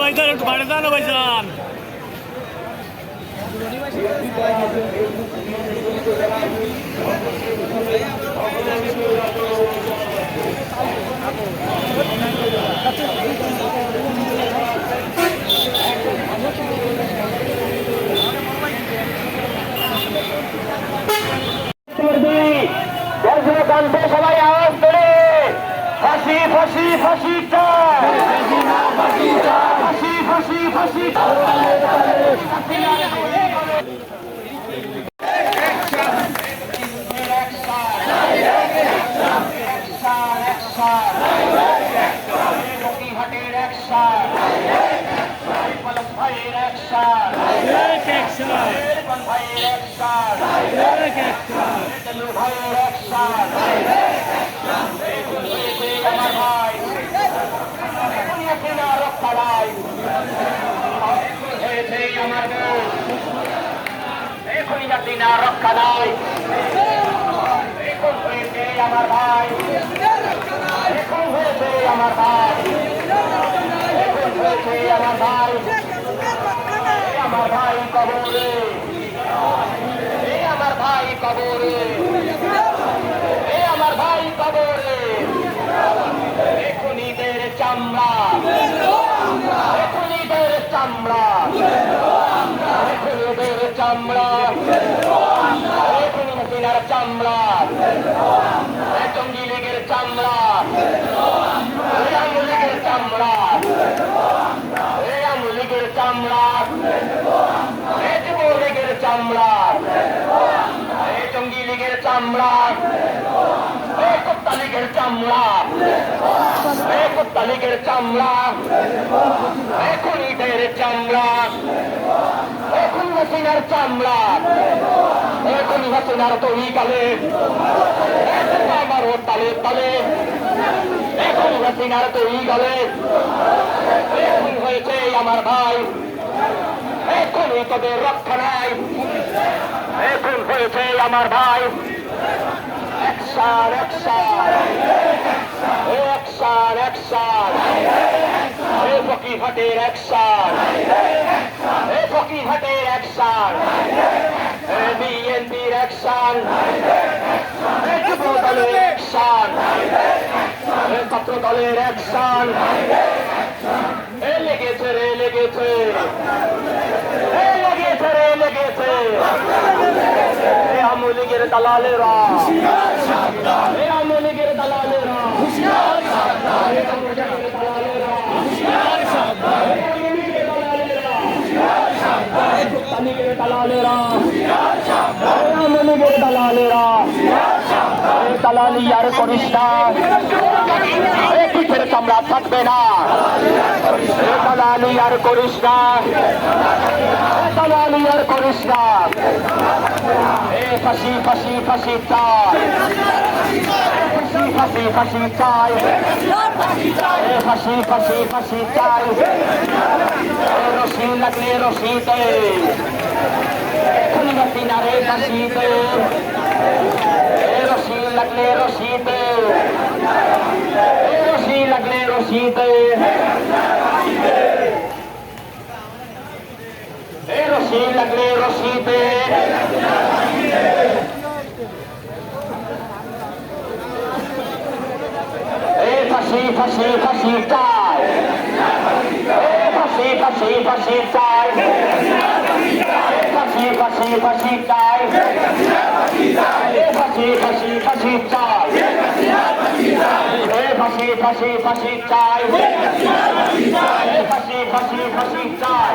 ভাইজান একটু বাড়ি যান ভাইজান। সবাই আওয়াজ করে ফাঁসি ফাঁসি ফাঁসি ফাঁসি ফাঁসি ফাঁসি রক্ষা নাই এখন হয়েছে আমার ভাই, এখন হয়েছে আমার ভাই, এখন হয়েছে আমার ভাই, আমার ভাই কবরে, আমার ভাই কবরে, আমার ভাই কবরে, এখনইদের চামড়া, এখনইদের চামড়া, এখনইদের চামড়া, এখনই হাসিনার চামড়া, জঙ্গি লীগের চামড়া, আওয়ামী লীগের চামড়া, আওয়ামী লীগের চামড়া, যুবলীগের চামড়া, জঙ্গি লীগের চামড়া, কুত্তা লীগের চামড়া, কুত্তা লীগের চামড়া, খুনিদের চামড়া, এখন হাসিনার চামড়া, এখন হাসিনার তৈরি কালে আমার তালে তালে, এখন হাসিনার তৈরি কালে, এখন হয়েছে আমার ভাই, এখনই তোদের রক্ষা নাই, এখন হয়েছে আমার ভাই, অ্যাকশন অ্যাকশন অ্যাকশন অ্যাকশন, এই ফকিরহাটের অ্যাকশন, এই ফকিরহাটের অ্যাকশন, বিএনপির অ্যাকশন, যুব দলের অ্যাকশন, ছাত্র দলের অ্যাকশন, লেগেছে রে লেগেছে, লেগেছে রে লেগেছে, আওয়ামী লীগের দালালেরা, আওয়ামী লীগের দালালেরা, দালালি আর করিস না, পিঠের চামড়া থাকবে না, দালালি আর করিস না, দালালি আর করিস না, ফাঁসি ফাঁসি ফাঁসি চাই, ফাঁসি ফাঁসি চাই, ফাঁসি ফাঁসি ফাঁসি চাই, রশি লাগলে রশিতে, কিনারে ফাঁসিতে, রশি লাগলে রশিতে, রশি লাগলে রশিতে, রশি লাগলে রশিতে, ফাঁসি ফাঁসি ফাঁসি চাই, ফাঁসি ফাঁসি ফাঁসি চাই, ফাঁসি ফাঁসি ফাঁসি চাই, ফাঁসি ফাঁসি ফাঁসি চাই, ফাঁসি ফাঁসি ফাঁসি চাই, ফাঁসি ফাঁসি ফাঁসি চাই,